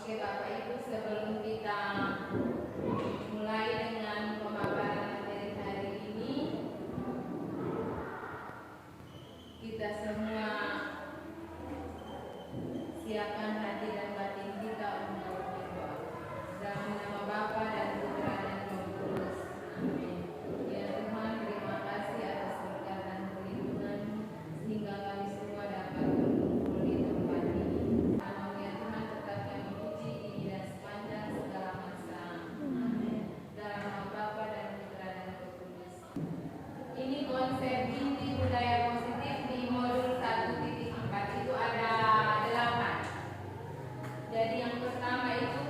Oke Bapak Ibu, sebelum kita mulai dengan pemaparan materi hari ini, kita semua siapkan hati dan batin kita untuk berdoa. Dalam nama Bapa dan Putra dan Roh Kudus. Amin. Ya Tuhan, terima kasih atas berkat dan perlindungan sehingga kami semua dapat berkumpul di tempat ini. Nama ya Tuhan tetap kami puji ini dan sepanjang segala masa. Amin. Dalam nama Bapa dan Putra dan Roh Kudus. Ini konsep inti budaya positif di modul 1.4 itu ada 8. Jadi yang pertama itu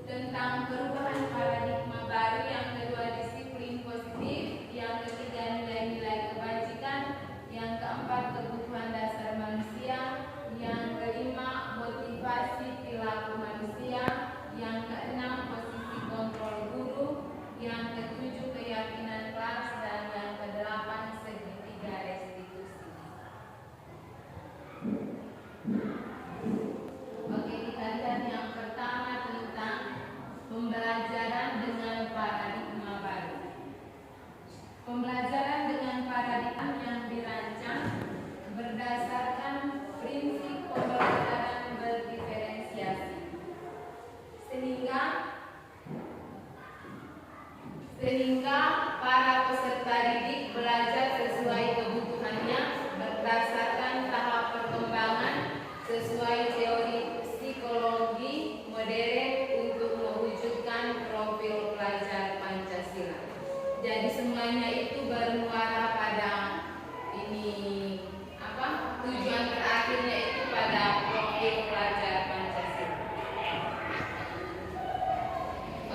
tentang perubahan paradigma baru, yang kedua disiplin positif, yang ketiga nilai-nilai kebajikan, yang keempat kebutuhan dasar manusia, yang kelima motivasi perilaku manusia, yang keenam posisi kontrol guru, yang ketujuh keyakinan kelas, dan yang kedelapan segitiga restitusi. Oke, kita lihat yang pertama tentang pembelajaran dengan paradigma baru. Pembelajaran dengan paradigma yang dirancang berdasarkan prinsip pembelajaran berdiferensiasi, sehingga para peserta didik belajar sesuai kebutuhannya berdasarkan tahap perkembangan sesuai teori psikologi modern untuk mewujudkan profil pelajar Pancasila. Jadi semuanya itu bermuara pada tujuan terakhirnya itu pada profil pelajar Pancasila.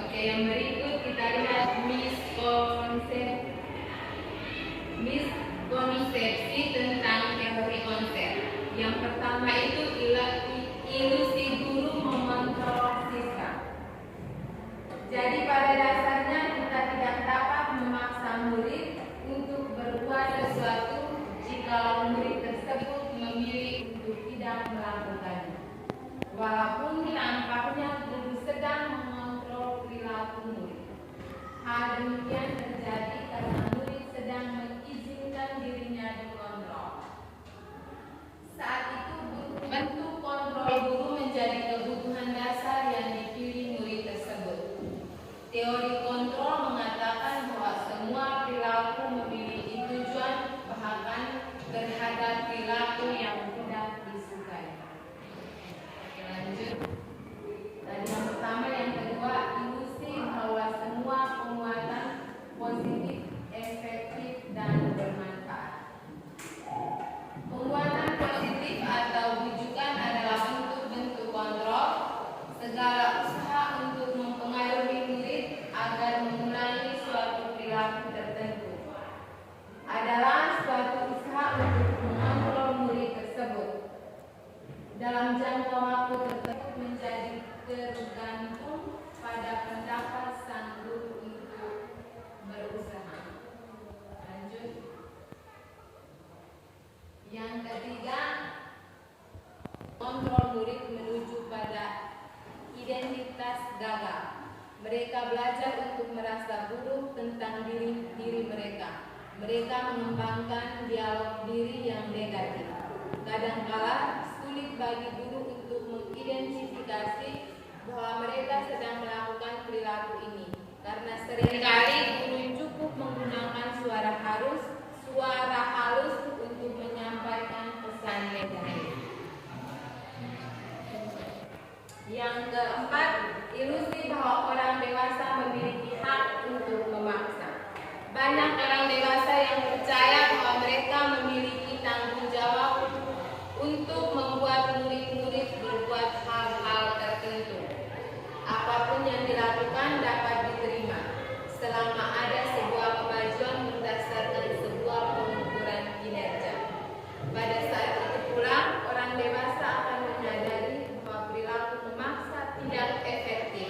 Oke, yang berikut kita lihat miskonsepsi tentang teori konsep. Yang pertama itu ilusi guru mengontrol siswa. Jadi pada dasarnya kita tidak dapat memaksa murid untuk berbuat sesuatu jika murid tersebut memilih untuk tidak melakukannya. Walaupun tampaknya guru sedang mengontrol perilaku murid. Hal demikian terjadi karena murid sedang mengizinkan dirinya dikontrol. Saat itu bentuk kontrol guru menjadi kebutuhan dasar yang dipilih murid tersebut. Teori kontrol mengatakan bahwa semua perilaku memiliki tujuan, bahkan terhadap perilaku yang tidak disukai. Oke, lanjut. Tadi yang pertama, yang kedua, ilusi bahwa semua penguatan positif, efektif, dan bermanfaat. Penguatan positif atau bujukan adalah bentuk-bentuk kontrol. Segala usaha untuk mempengaruhi murid agar mengulangi suatu perilaku tertentu adalah suatu usaha untuk mengontrol murid tersebut dalam jangka waktu tertentu menjadi tergantung pada pendapat sang guru untuk berusaha. Lanjut. Yang ketiga, kontrol murid menuju pada identitas gagal. Mereka belajar untuk merasa buruk tentang diri mereka. Mereka mengembangkan dialog diri yang negatif. Kadangkala sulit bagi guru untuk mengidentifikasi bahwa mereka sedang melakukan perilaku ini, karena seringkali guru cukup menggunakan suara halus untuk menyampaikan pesan negatif. Yang keempat, ilusi bahwa orang dewasa memiliki hak untuk memaksa. Banyak orang dewasa yang percaya bahwa mereka memiliki tanggung jawab untuk membuat murid-murid berbuat hal-hal tertentu. Apapun yang dilakukan dapat diterima selama ada sebuah kemajuan berdasarkan sebuah pengukuran kinerja. Pada saat itu pula orang dewasa akan menyadari bahwa perilaku memaksa tidak efektif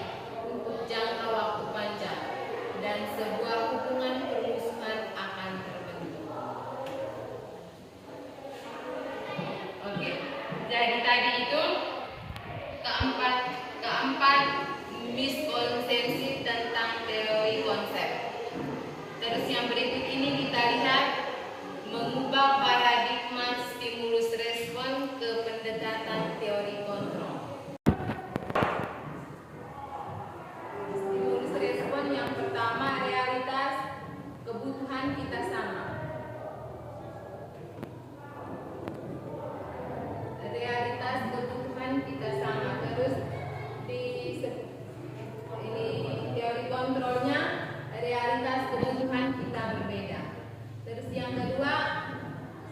kedua,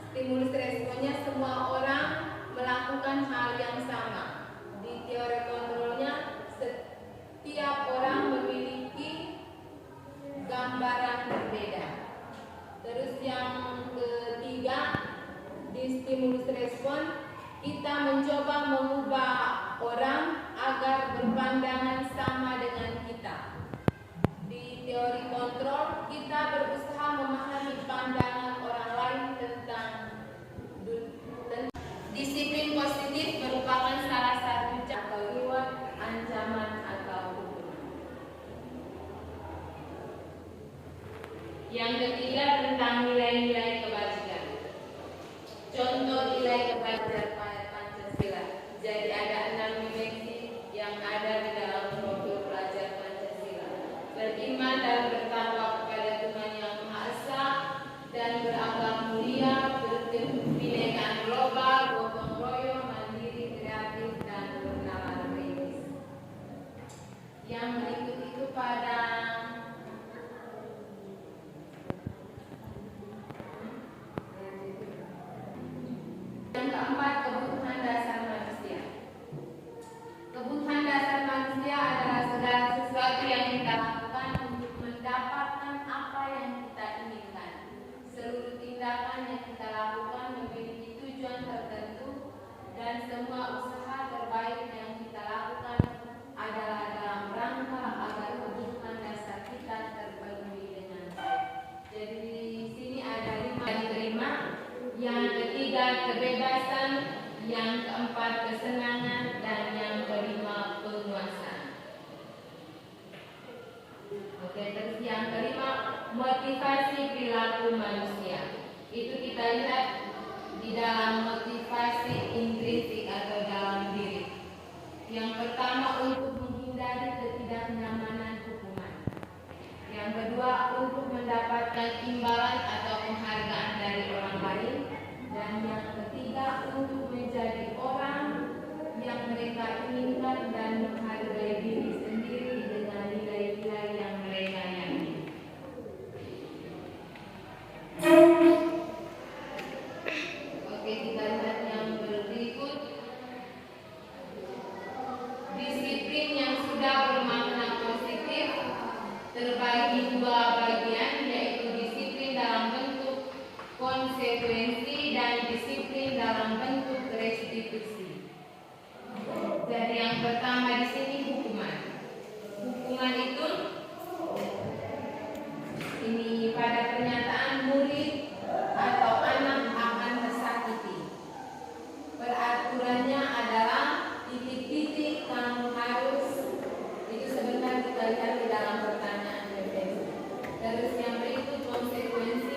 stimulus responnya semua orang melakukan hal yang sama. Di teori kontrolnya, setiap orang memiliki gambaran berbeda. Terus yang ketiga, di stimulus respon kita mencoba mengubah orang agar berpandangan sama dengan kita. Di teori kontrol kita berusaha memahami pandangan orang lain tentang disiplin positif merupakan salah satu cara reward, ancaman atau hukuman. Yang ketiga tentang nilai-nilai kebajikan. Contoh nilai kebajikan Pancasila. Jadi ada 6 dimensi yang ada di dalam profil pelajar Pancasila. Beriman dan bertakwa kepada Tuhan Yang Maha Esa dan berakhlak mulia, berkebinekaan global, gotong royong, mandiri, kreatif dan bernalar kritis. Yang berikut itu pada yang keempat, kebutuhan dasar manusia. Kebutuhan dasar manusia adalah segala sesuatu yang kita lakukan untuk mendapatkan apa yang kita inginkan. Seluruh tindakan yang kita lakukan memiliki tujuan tertentu dan semua usaha terbaik yang kita lakukan adalah dalam rangka agar kebutuhan dasar kita terpenuhi dengan baik. Jadi di sini ada 5 yang diterima. Yang ketiga kebebasan, yang keempat kesenangan, dan yang kelima penguasaan. Oke, terus yang kelima motivasi perilaku manusia. Itu kita lihat di dalam motivasi intrinsik atau dalam diri. Yang pertama untuk menghindari ketidaknyamanan hukuman. Yang kedua untuk mendapatkan imbalan atau penghargaan dari orang lain. Dan yang ketiga untuk menjadi orang yang mereka inginkan dan menghargai diri sendiri dengan nilai-nilai yang mereka yakini. Oke, kita lihat yang berikut. Disiplin yang sudah bermakna positif terbagi 2 bagian, yaitu disiplin dalam bentuk konsekuensi dan disiplin dalam bentuk restitusi. Jadi yang pertama di sini hukuman. Hukuman itu ini pada pernyataan murid atau anak akan tersakiti. Peraturannya adalah titik-titik kamu harus, itu sebentar kita lihat di dalam pertanyaan BPS. Terus yang berikut konsekuensi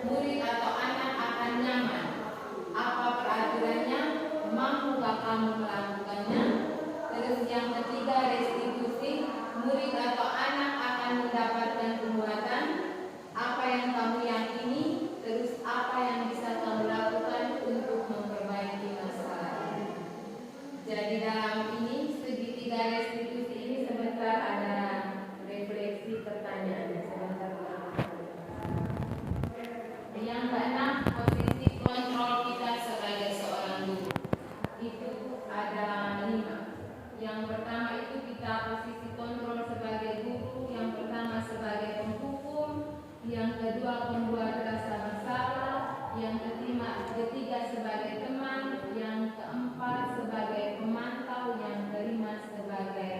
murid atau anak akan nyaman. Apa peraturannya? Mampukah kamu melakukannya? Terus yang ketiga restitusi, murid atau anak akan mendapatkan penguatan. Apa yang kamu yakini? Terus apa yang bisa kamu lakukan untuk memperbaiki masalah ini? Jadi dalam ini segitiga restitusi ini sebentar ada refleksi pertanyaannya sebentar. Yang keenam, posisi kontrol kita sebagai seorang guru. Itu ada 5. Yang pertama itu kita posisi kontrol sebagai guru. Yang pertama sebagai penghukum. Yang kedua pembuat rasa bersalah. Yang ketiga sebagai teman. Yang keempat sebagai pemantau. Yang kelima sebagai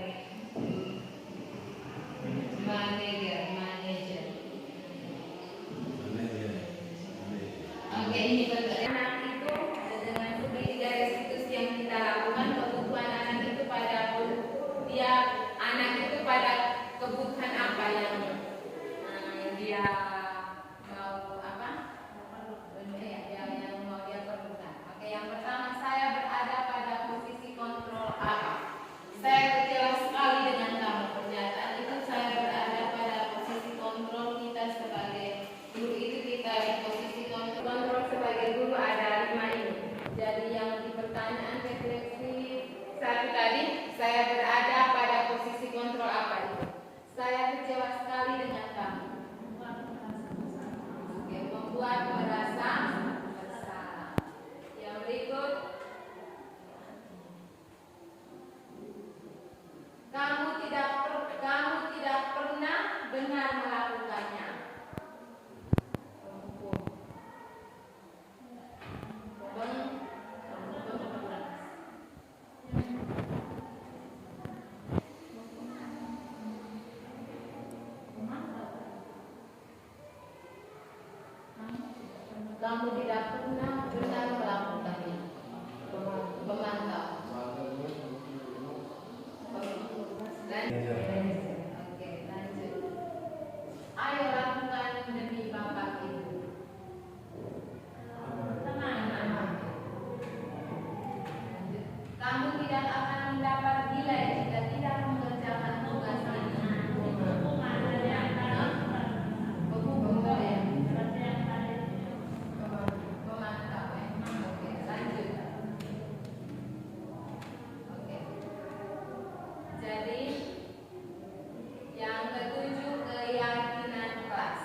manajer. Oke, ini anak itu dengan segitiga restitusi yang kita lakukan, kebutuhan anak itu pada kebutuhan apa yang dia mau apa? Yang mau dia perlukan. Oke, yang pertama saya berada pada posisi kontrol apa? Saya kecewa sekali dengan kamu. Pernyataan itu saya berada pada posisi kontrol kita sebagai guru. Itu kita di posisi kontrol sebagai guru ada 5 ini. Jadi yang di pertanyaan refleksi 1 tadi, saya berada pada posisi kontrol apa itu? Saya kecewa sekali dengan kamu. Oke, membuat merasa bersalah. Yang berikut, kamu tidak pernah benar melakukannya. Kamu tidak pernah benar melakukannya. Pemantau. Oke, lanjut. Ayo lakukan demi Bapak Ibu. Kamu tidak akan mendapat nilai jika tidak mengerjakan tugas ini. Pemantau ya. Oke, lanjut. Oke. Jadi yang ketujuh, keyakinan kelas.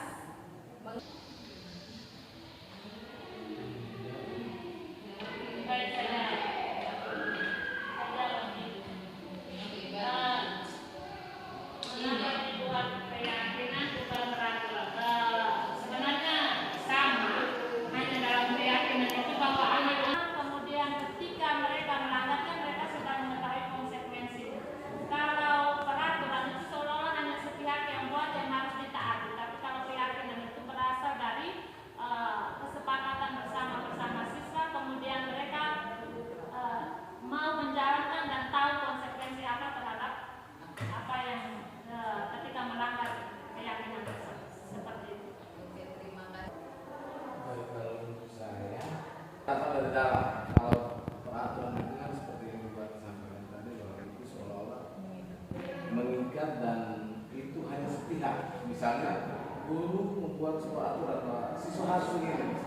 Kemudian ketika mereka melanggarnya, mereka sudah mengetahui konsekuensi. Kalau peraturan itu seolah-olah hanya sepihak yang buat yang harus ditaati, tapi kalau keyakinan itu berasal dari kesepakatan bersama siswa, kemudian mereka mau menjalankan dan tahu konsekuensi apa terhadap apa yang ketika melanggar keyakinan tersebut. Seperti itu. Oke, terima kasih. Baik, kalau menurut saya kata dari dalam, kalau peraturan itu kan seperti yang Bapak sampaikan tadi, bahwa itu seolah-olah mengikat dan itu hanya sepihak. Misalnya guru membuat sebuah aturan bahwa siswa harus begini.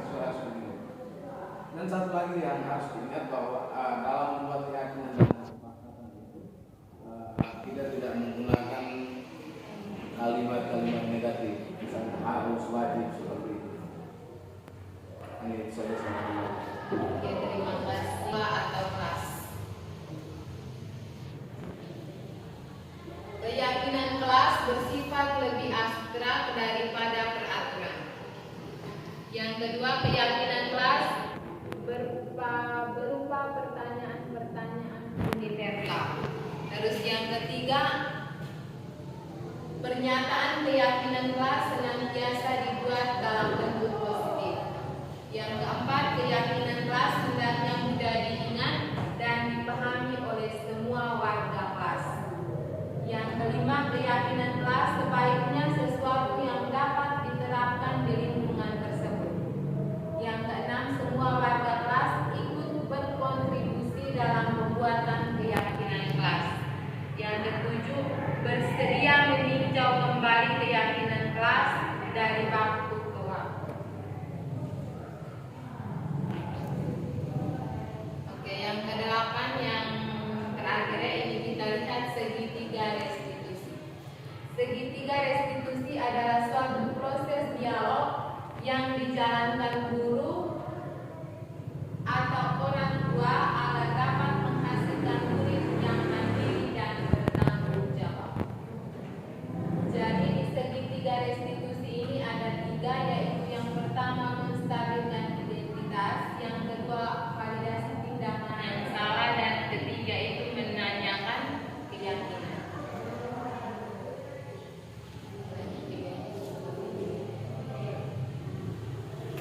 Dan satu lagi yang harus diingat bahwa dalam membuat keyakinan dan kesepakatan itu kita tidak menggunakan kalimat-kalimat negatif, misalnya harus, wajib, seperti itu. Ini saya sampaikan. Oke, terima kasih. Atau kelas. Keyakinan kelas bersifat lebih abstrak daripada peraturan. Yang kedua, keyakinan kelas berupa pertanyaan-pertanyaan universal. Terus yang ketiga, pernyataan keyakinan kelas senantiasa dibuat dalam bentuk positif. Yang keempat, keyakinan kelas hendaknya mudah diingat dan dipahami oleh semua warga kelas. Yang kelima, keyakinan kelas sebaiknya sesuatu yang dapat diterapkan di lingkungan tersebut. Yang keenam, semua warga kelas ikut berkontribusi dalam pembuatan keyakinan kelas. Yang ketujuh, bersedia meninjau kembali keyakinan kelas dari waktu ke waktu. Oke, yang kedelapan, yang terakhir ini kita lihat segitiga restitusi. Segitiga restitusi adalah suatu proses dialog yang dijalankan guru atau orang tua agar dapat menghasilkan murid yang mandiri dan bertanggung jawab. Jadi di segitiga restitusi ini ada tiga, yaitu yang pertama menstabilkan identitas, yang kedua validasi tindakan yang salah, dan ketiga itu menanyakan keyakinan.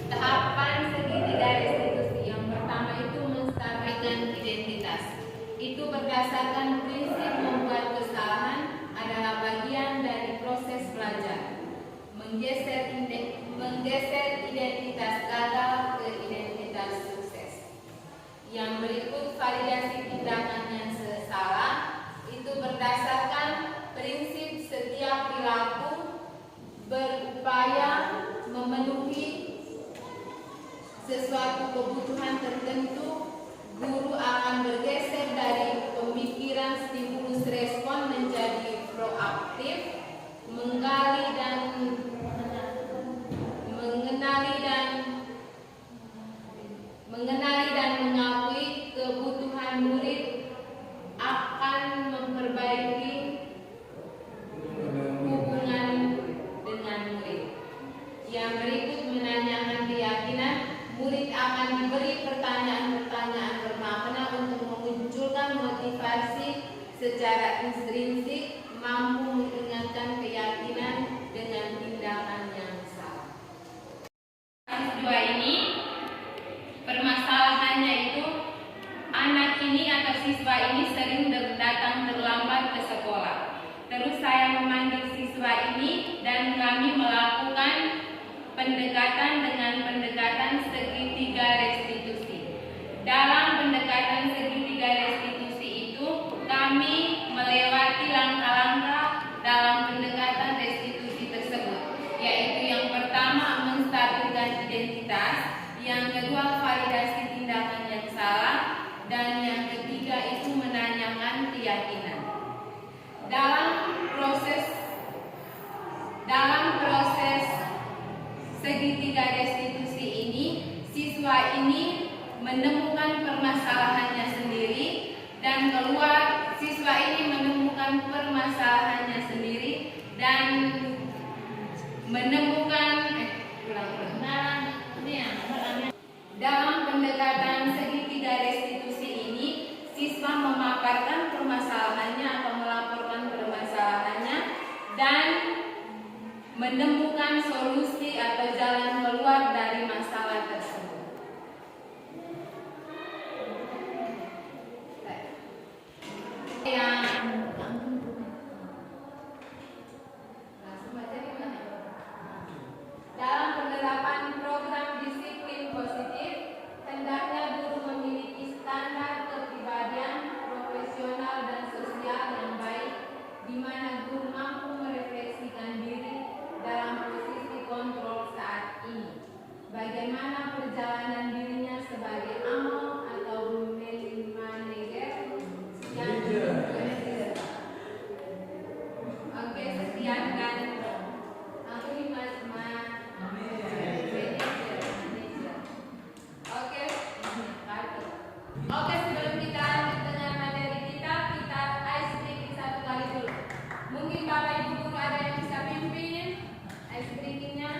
Tahapan segitiga restitusi yang pertama itu menstabilkan identitas. Itu berdasarkan prinsip membuat kesalahan adalah bagian dari proses belajar. Menggeser identitas gagal ke identitas sukses. Yang berikut, validasi tindakan yang salah, itu berdasarkan prinsip setiap perilaku berupaya memenuhi sesuatu kebutuhan tertentu. Guru akan bergeser dari pemikiran stimulus respon menjadi proaktif, mengenali dan mengenali dan mengakui kebutuhan murid akan memperbaiki hubungan dengan murid. Yang berikut menanyakan keyakinan, murid akan diberi pertanyaan-pertanyaan bermakna untuk memunculkan motivasi secara intrinsik, mampu mengingatkan keyakinan dengan tindakan yang salah. Siswa ini permasalahannya itu anak ini atau siswa ini sering datang terlambat ke sekolah. Terus saya memanggil siswa ini dan kami melakukan pendekatan dengan pendekatan segitiga restitusi. Dalam pendekatan segitiga restitusi itu kami melewati langkah-langkah dalam pendekatan restitusi tersebut, yaitu yang pertama menstabilkan identitas, yang kedua validasi tindakan yang salah, dan yang ketiga itu menanyakan keyakinan. Dalam proses segitiga restitusi ini, siswa ini menemukan permasalahannya sendiri dan keluar. Siswa ini menemukan permasalahannya sendiri dan menemukan dalam pendekatan segitiga restitusi ini, siswa memaparkan permasalahannya atau melaporkan permasalahannya dan menemukan solusi atau jalan keluar dari masalah tersebut. Dalam penerapan program disiplin positif, hendaknya guru memiliki standar kepribadian, profesional dan sosial yang baik, di mana guru mampu merefleksikan diri dalam posisi kontrol saat ini. Bagaimana perjalanan dirinya sebagai among atau manager yang oke, sekian kan. Aku ini Oke, sebelum kita lanjut dengan materi kita ice breaking satu kali dulu. Mungkin Bapak Ibu guru ada yang bisa pimpin ice breakingnya.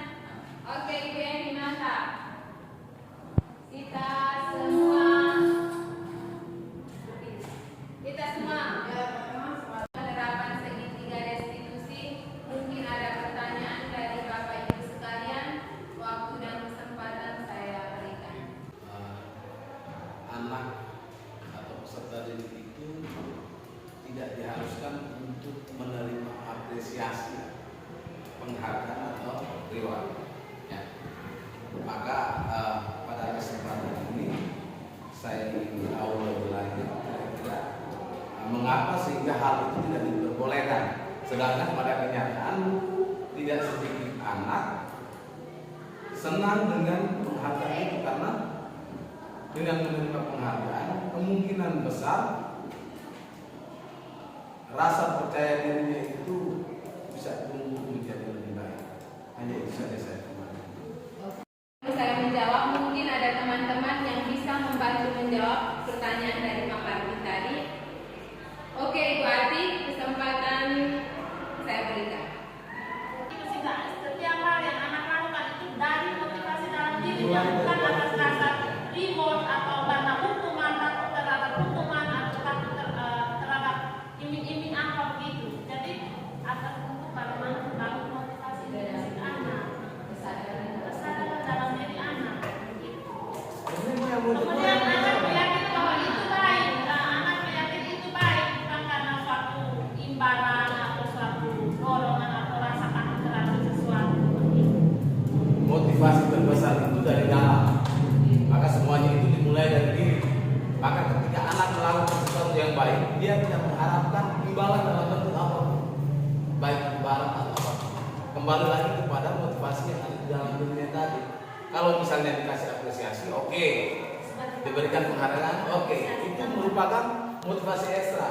Oke, Ibu Eni mantap. Kita semua penerapan segitiga restitusi. Mungkin ada pertanyaan dari Bapak Ibu sekalian. Waktu dan kesempatan saya berikan. Anak atau peserta didik itu tidak diharuskan untuk menerima apresiasi, penghargaan atau reward. Ya. Maka pada kesempatan ini saya ingin tahu lebih lanjut kira-kira mengapa sehingga hal itu tidak diperbolehkan, sedangkan pada kenyataan tidak sedikit anak senang dengan penghargaan itu, karena dengan menerima penghargaan kemungkinan besar rasa percaya dirinya itu bisa tumbuh menjadi lebih baik. Hanya itu saja saya kemarin. Saya menjawab, mungkin ada teman-teman yang bisa membantu menjawab pertanyaan dari Pak Martin tadi. Oke, Ibu Ati, kesempatan saya berikan. Itu sih Kak, setiap hal yang anak lakukan itu dari motivasi dalam dirinya, bukan atas dasar reward atau karena hukuman, takut terhadap hukuman atau takut terhadap iming-iming apa begitu. Jadi atas untuk bagaimana membangun motivasi dari si anak, kesadaran dalam diri anak. Gitu. Kemudian anak meyakini bahwa itu baik, anak meyakini itu baik bukan karena suatu imbalan atau suatu dorongan atau rasa takut terhadap sesuatu. Motivasi terbesar itu dari dalam. Maka semuanya itu dimulai dari diri. Maka ketika anak melakukan sesuatu yang baik, dia tidak mengharapkan imbalan dalam bentuk apa, baik imbalan atau apa. Kembali lagi kepada motivasi yang ada di dalam dirinya tadi. Kalau misalnya dikasih apresiasi, oke. Diberikan penghargaan, oke. Itu merupakan motivasi ekstra.